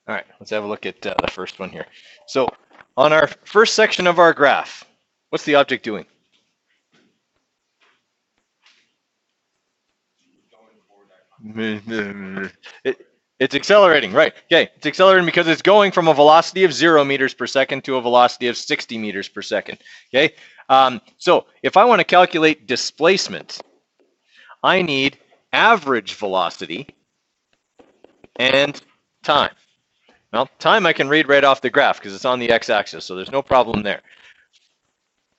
All right, let's have a look at the first one here. So on our first section of our graph, what's the object doing? It's accelerating, right? Okay, it's accelerating because it's going from a velocity of 0 meters per second to a velocity of 60 meters per second. Okay, so if I want to calculate displacement, I need average velocity and time. Well, time I can read right off the graph because it's on the x-axis, so there's no problem there.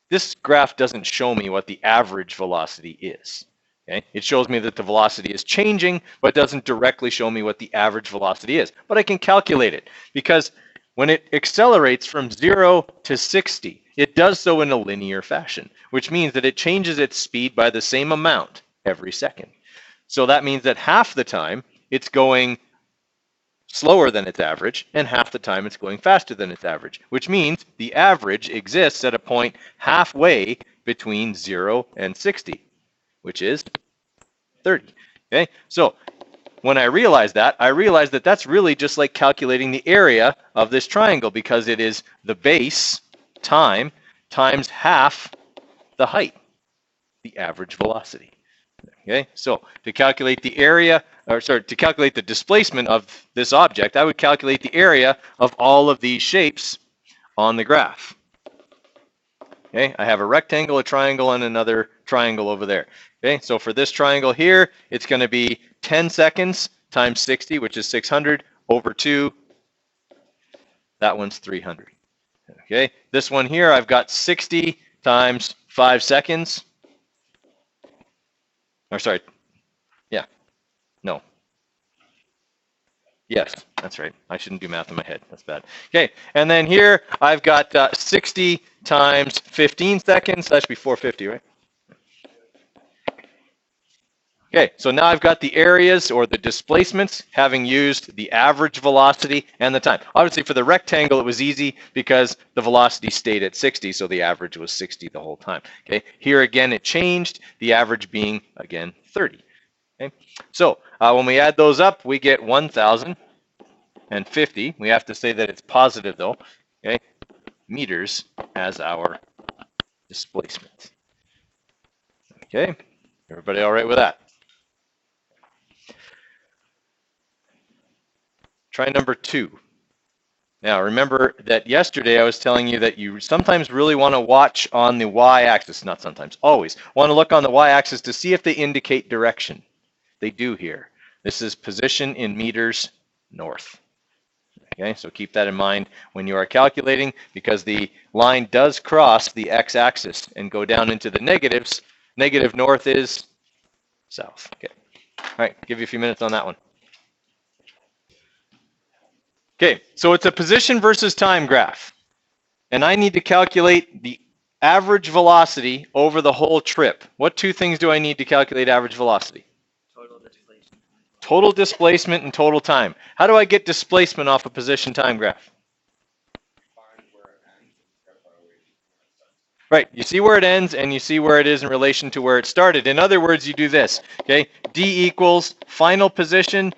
This graph doesn't show me what the average velocity is. Okay? It shows me that the velocity is changing, but doesn't directly show me what the average velocity is. But I can calculate it because when it accelerates from 0 to 60, it does so in a linear fashion, which means that it changes its speed by the same amount every second. So that means that half the time it's going slower than its average, and half the time it's going faster than its average, which means the average exists at a point halfway between 0 and 60, which is 30. Okay, so when I realize that that's really just like calculating the area of this triangle because it is the base time times half the height, the average velocity. Okay, so to calculate the area, or sorry, to calculate the displacement of this object, I would calculate the area of all of these shapes on the graph. Okay, I have a rectangle, a triangle, and another triangle over there. Okay, so for this triangle here, it's going to be 10 seconds times 60, which is 600, over 2. That one's 300. Okay, this one here, I've got 60 times 5 seconds. Or sorry, yeah, no. Yes, that's right. I shouldn't do math in my head. That's bad. Okay, and then here I've got 60 times 15 seconds. That should be 450, right? Okay, so now I've got the areas or the displacements having used the average velocity and the time. Obviously for the rectangle it was easy because the velocity stayed at 60, so the average was 60 the whole time. Okay, here again it changed, the average being again 30. Okay, so when we add those up we get 1,050. We have to say that it's positive though. Okay, meters as our displacement. Okay, everybody all right with that? Try number 2. Now remember that yesterday I was telling you that you sometimes really want to watch on the y-axis, not sometimes, always want to look on the y-axis to see if they indicate direction. They do here. This is position in meters north. Okay, so keep that in mind when you are calculating because the line does cross the x-axis and go down into the negatives. Negative north is south. Okay. All right, give you a few minutes on that one. Okay, so it's a position versus time graph. And I need to calculate the average velocity over the whole trip. What 2 things do I need to calculate average velocity? Total displacement. Total displacement and total time. How do I get displacement off a position time graph? Right, you see where it ends and you see where it is in relation to where it started. In other words, you do this, okay? D equals final position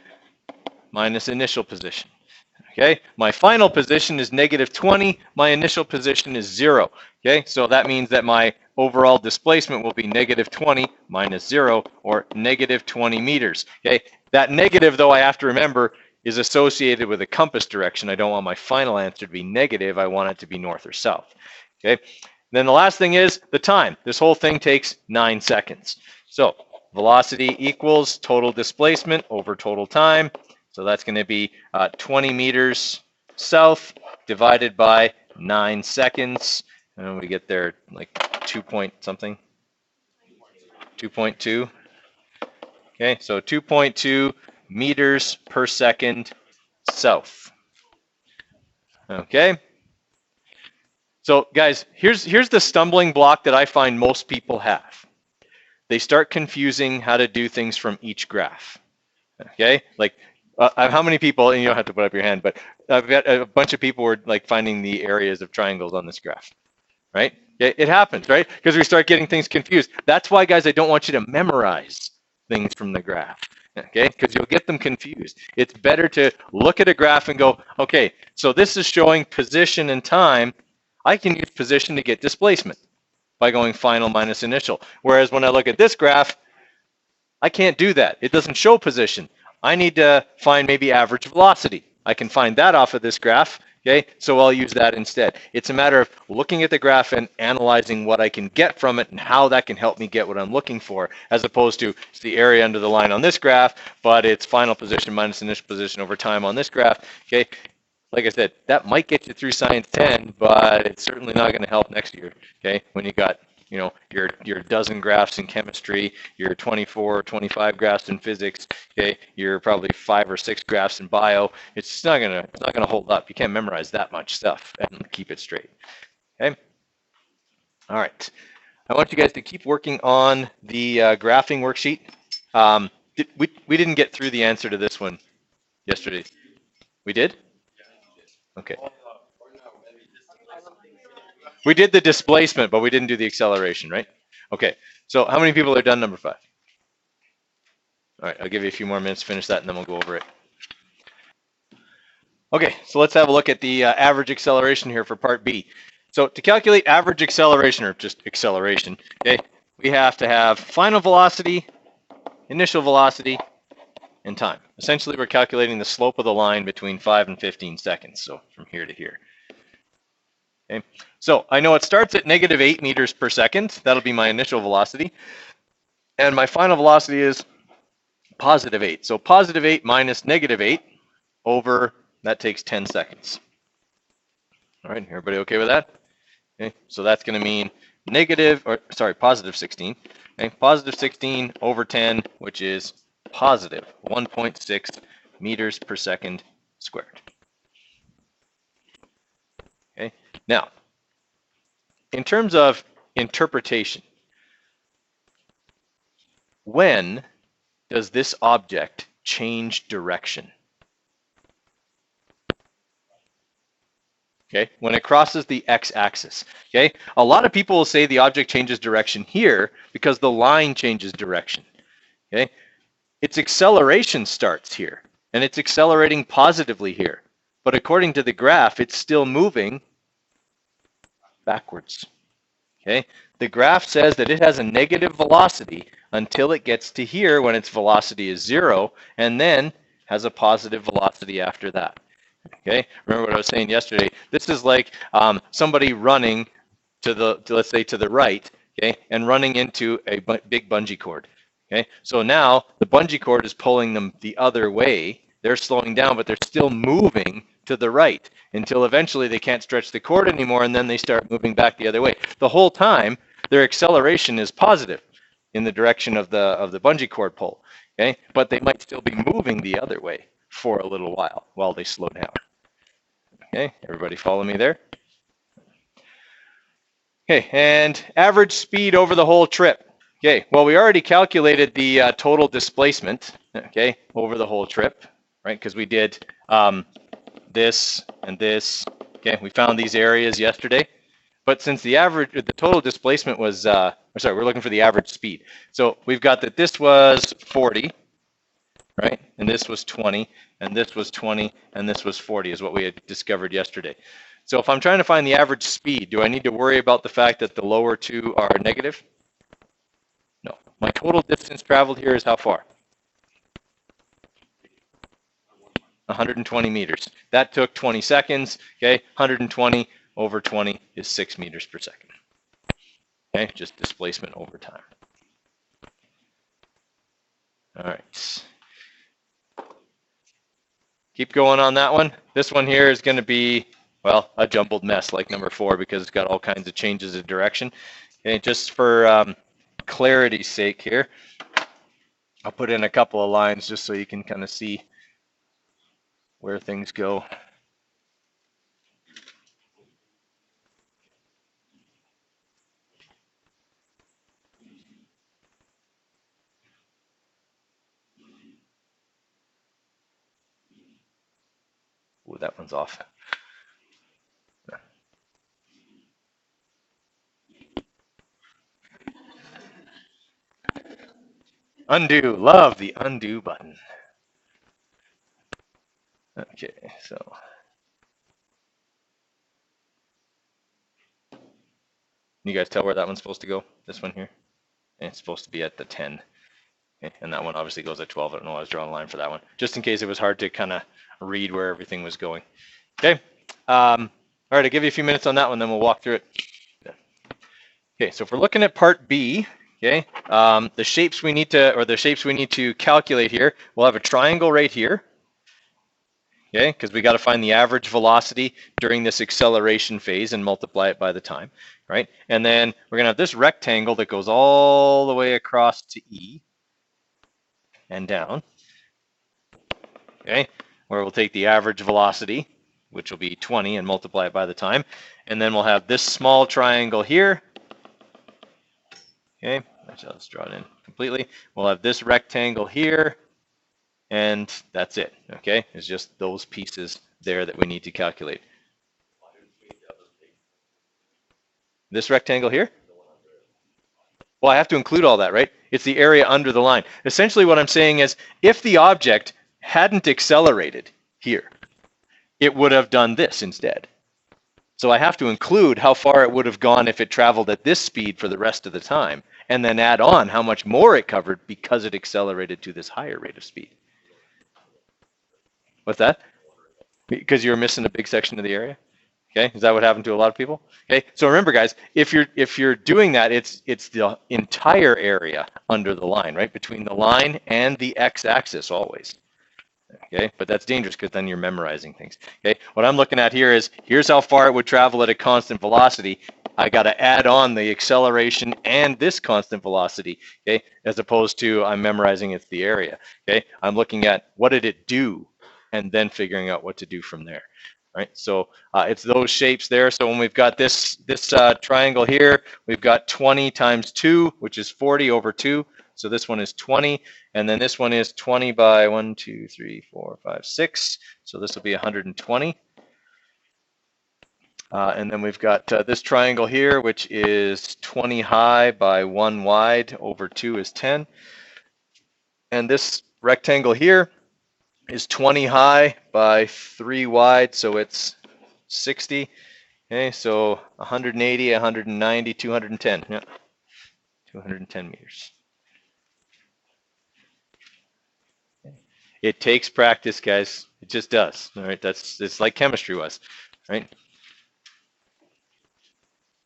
minus initial position. Okay, my final position is -20, my initial position is 0. Okay, so that means that my overall displacement will be -20 minus 0, or -20 meters. Okay, that negative, though, I have to remember, is associated with a compass direction. I don't want my final answer to be negative. I want it to be north or south. Okay, then the last thing is the time. This whole thing takes 9 seconds. So velocity equals total displacement over total time. So that's going to be 20 meters south divided by 9 seconds. And we get there like 2 point something. 2.2. Okay, so 2.2 meters per second south. Okay. So guys, here's the stumbling block that I find most people have. They start confusing how to do things from each graph. Okay, like how many people, and you don't have to put up your hand, but I've got a bunch of people were like finding the areas of triangles on this graph, right? It happens, right? Because we start getting things confused. That's why, guys, I don't want you to memorize things from the graph. okay? Because you'll get them confused. It's better to look at a graph and go, okay, so this is showing position and time. I can use position to get displacement by going final minus initial. Whereas when I look at this graph, I can't do that. It doesn't show position. I need to find maybe average velocity. I can find that off of this graph, okay? So I'll use that instead. It's a matter of looking at the graph and analyzing what I can get from it and how that can help me get what I'm looking for, as opposed to it's the area under the line on this graph, but it's final position minus initial position over time on this graph, okay? Like I said, that might get you through Science 10, but it's certainly not going to help next year, okay? When you got, you know, your dozen graphs in chemistry, your 24, 25 graphs in physics, okay? Your probably 5 or 6 graphs in bio. It's not gonna hold up. You can't memorize that much stuff and keep it straight, okay? All right. I want you guys to keep working on the graphing worksheet. We didn't get through the answer to this one yesterday. We did? Okay. We did the displacement, but we didn't do the acceleration, right? Okay. So how many people are done number 5? All right, I'll give you a few more minutes to finish that, and then we'll go over it. Okay, so let's have a look at the average acceleration here for part B. So to calculate average acceleration, or just acceleration, okay, we have to have final velocity, initial velocity, and time. Essentially, we're calculating the slope of the line between 5 and 15 seconds, so from here to here. Okay, so I know it starts at negative 8 meters per second. That'll be my initial velocity. And my final velocity is positive 8. So positive 8 minus negative 8 over, that takes 10 seconds. All right, everybody okay with that? Okay, so that's going to mean positive 16. Okay, positive 16 over 10, which is positive 1.6 meters per second squared. Okay, now, in terms of interpretation, when does this object change direction? Okay, when it crosses the x-axis. Okay, a lot of people will say the object changes direction here because the line changes direction. Okay, its acceleration starts here, and it's accelerating positively here. But according to the graph, it's still moving backwards. Okay, the graph says that it has a negative velocity until it gets to here when its velocity is 0, and then has a positive velocity after that. Okay, remember what I was saying yesterday? This is like somebody running let's say to the right, okay, and running into a big bungee cord. Okay, so now the bungee cord is pulling them the other way. They're slowing down, but they're still moving to the right until eventually they can't stretch the cord anymore, and then they start moving back the other way. The whole time, their acceleration is positive in the direction of the bungee cord pull. Okay, but they might still be moving the other way for a little while they slow down. Okay, everybody follow me there? Okay, and average speed over the whole trip. Okay, well, we already calculated the total displacement, okay, over the whole trip, right? Because we did this and this. Okay, we found these areas yesterday. But since the total displacement was, we're looking for the average speed. So we've got that this was 40, right? And this was 20, and this was 20, and this was 40 is what we had discovered yesterday. So if I'm trying to find the average speed, do I need to worry about the fact that the lower two are negative? No. My total distance traveled here is how far? 120 meters. That took 20 seconds, okay? 120 over 20 is 6 meters per second. Okay, just displacement over time. All right. Keep going on that one. This one here is going to be, well, a jumbled mess like number 4 because it's got all kinds of changes of direction. Okay, just for clarity's sake here, I'll put in a couple of lines just so you can kind of see where things go. Ooh, that one's off. Undo. Love the undo button. Okay, so you guys tell where that one's supposed to go? This one here? And it's supposed to be at the 10. Okay, and that one obviously goes at 12. I don't know why I was drawing a line for that one. Just in case it was hard to kind of read where everything was going. Okay. All right, I'll give you a few minutes on that one, then we'll walk through it. Okay, so if we're looking at part B, okay, the shapes we need to calculate here, we'll have a triangle right here. Okay, because we got to find the average velocity during this acceleration phase and multiply it by the time, right? And then we're gonna have this rectangle that goes all the way across to E and down, okay, where we'll take the average velocity, which will be 20, and multiply it by the time. And then we'll have this small triangle here, okay, actually let's draw it in completely. We'll have this rectangle here, and that's it, okay? It's just those pieces there that we need to calculate. This rectangle here? Well, I have to include all that, right? It's the area under the line. Essentially what I'm saying is, if the object hadn't accelerated here, it would have done this instead. So I have to include how far it would have gone if it traveled at this speed for the rest of the time, and then add on how much more it covered because it accelerated to this higher rate of speed. What's that? Because you're missing a big section of the area? Okay, is that what happened to a lot of people? Okay, so remember, guys, if you're doing that, it's the entire area under the line, right, between the line and the x-axis always. Okay, but that's dangerous because then you're memorizing things. Okay, what I'm looking at here is here's how far it would travel at a constant velocity. I got to add on the acceleration and this constant velocity. Okay, as opposed to I'm memorizing it's the area. Okay, I'm looking at what did it do, and then figuring out what to do from there. Right, so it's those shapes there. So when we've got this triangle here, we've got 20 times 2, which is 40 over 2. So this one is 20, and then this one is 20 by 1, 2, 3, 4, 5, 6. So this will be 120. And then we've got this triangle here, which is 20 high by 1 wide over 2 is 10. And this rectangle here is 20 high by 3 wide, so it's 60. Okay, so 180, 190, 210. Yeah, 210 meters. It takes practice, guys. It just does. All right, it's like chemistry was, right?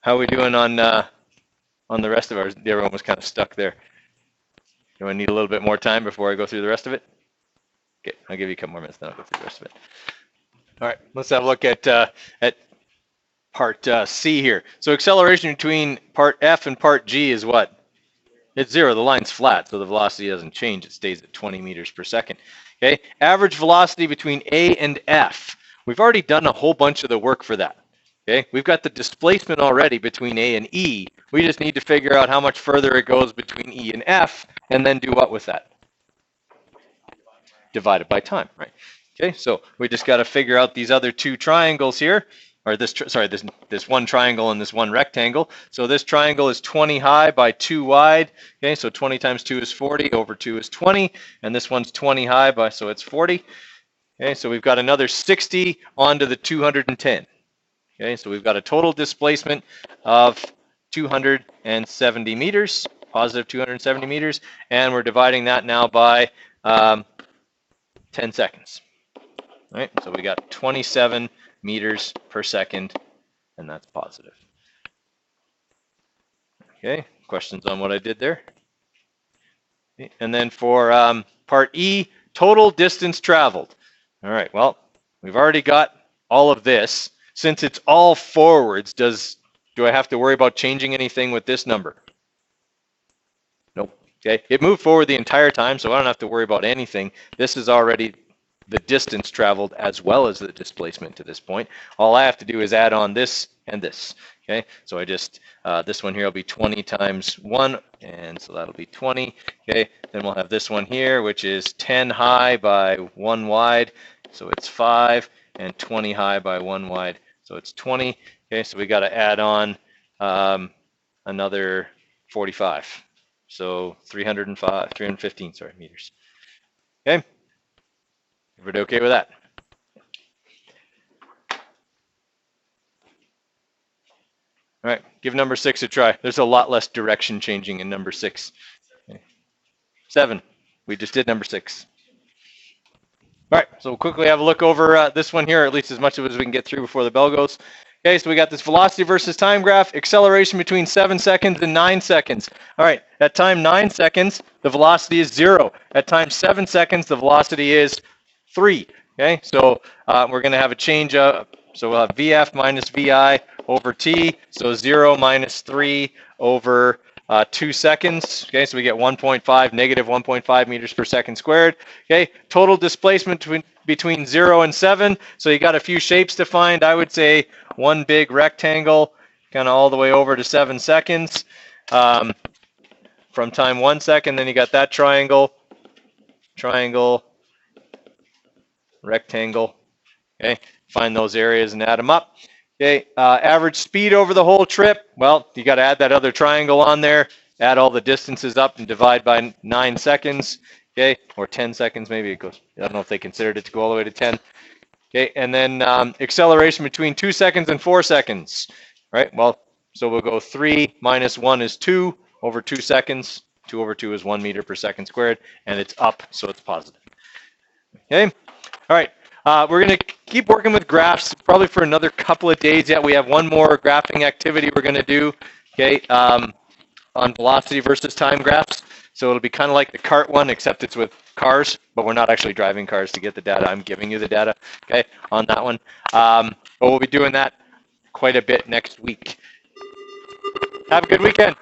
How are we doing on the rest of ours? Everyone was kind of stuck there. Do I need a little bit more time before I go through the rest of it? Okay, I'll give you a couple more minutes, then I'll go through the rest of it. All right, let's have a look at part C here. So acceleration between part F and part G is what? It's 0. The line's flat, so the velocity doesn't change. It stays at 20 meters per second. Okay, average velocity between A and F. We've already done a whole bunch of the work for that. Okay, we've got the displacement already between A and E. We just need to figure out how much further it goes between E and F, and then do what with that? Divided by time, right? Okay, so we just got to figure out these other two triangles here, or this one triangle and this one rectangle. So this triangle is 20 high by 2 wide. Okay, so 20 times 2 is 40, over 2 is 20, and this one's 20 high by, so it's 40. Okay, so we've got another 60 onto the 210. Okay, so we've got a total displacement of 270 meters, positive 270 meters, and we're dividing that now by 10 seconds. All right, so we got 27 meters per second, and that's positive. Okay, questions on what I did there? Okay, and then for part E, total distance traveled. All right, well, we've already got all of this. Since it's all forwards, do I have to worry about changing anything with this number? Nope. Okay, it moved forward the entire time, so I don't have to worry about anything. This is already the distance traveled as well as the displacement to this point. All I have to do is add on this and this. Okay, so I just, this one here will be 20 times 1, and so that'll be 20. Okay, then we'll have this one here, which is 10 high by 1 wide, so it's 5, and 20 high by 1 wide, so it's 20. Okay, so we got to add on another 45. So 315, sorry, meters. Okay, everybody okay with that? All right, give number 6 a try. There's a lot less direction changing in number 6. Okay. 7, we just did number 6. All right, so we'll quickly have a look over this one here, at least as much of it as we can get through before the bell goes. Okay, so we got this velocity versus time graph, acceleration between 7 seconds and 9 seconds. All right, at time 9 seconds, the velocity is 0. At time 7 seconds, the velocity is 3. Okay, so we're going to have a change up. So we'll have VF minus VI over T, so 0 minus 3 over 2 seconds. Okay, so we get 1.5, negative 1.5 meters per second squared. Okay, total displacement between 0 and 7. So you got a few shapes to find. I would say one big rectangle, kind of all the way over to 7 seconds. From time 1 second, then you got that triangle, rectangle. Okay, find those areas and add them up. Okay, average speed over the whole trip. Well, you got to add that other triangle on there, add all the distances up and divide by 9 seconds. Okay, or 10 seconds maybe it goes. I don't know if they considered it to go all the way to 10. Okay, and then acceleration between 2 seconds and 4 seconds. Right, well, so we'll go 3 minus 1 is 2 over 2 seconds. 2 over 2 is 1 meter per second squared, and it's up, so it's positive. Okay, all right. We're going to keep working with graphs probably for another couple of days yet. We have one more graphing activity we're going to do, okay, on velocity versus time graphs. So it'll be kind of like the cart one, except it's with cars, but we're not actually driving cars to get the data. I'm giving you the data, okay, on that one. But we'll be doing that quite a bit next week. Have a good weekend.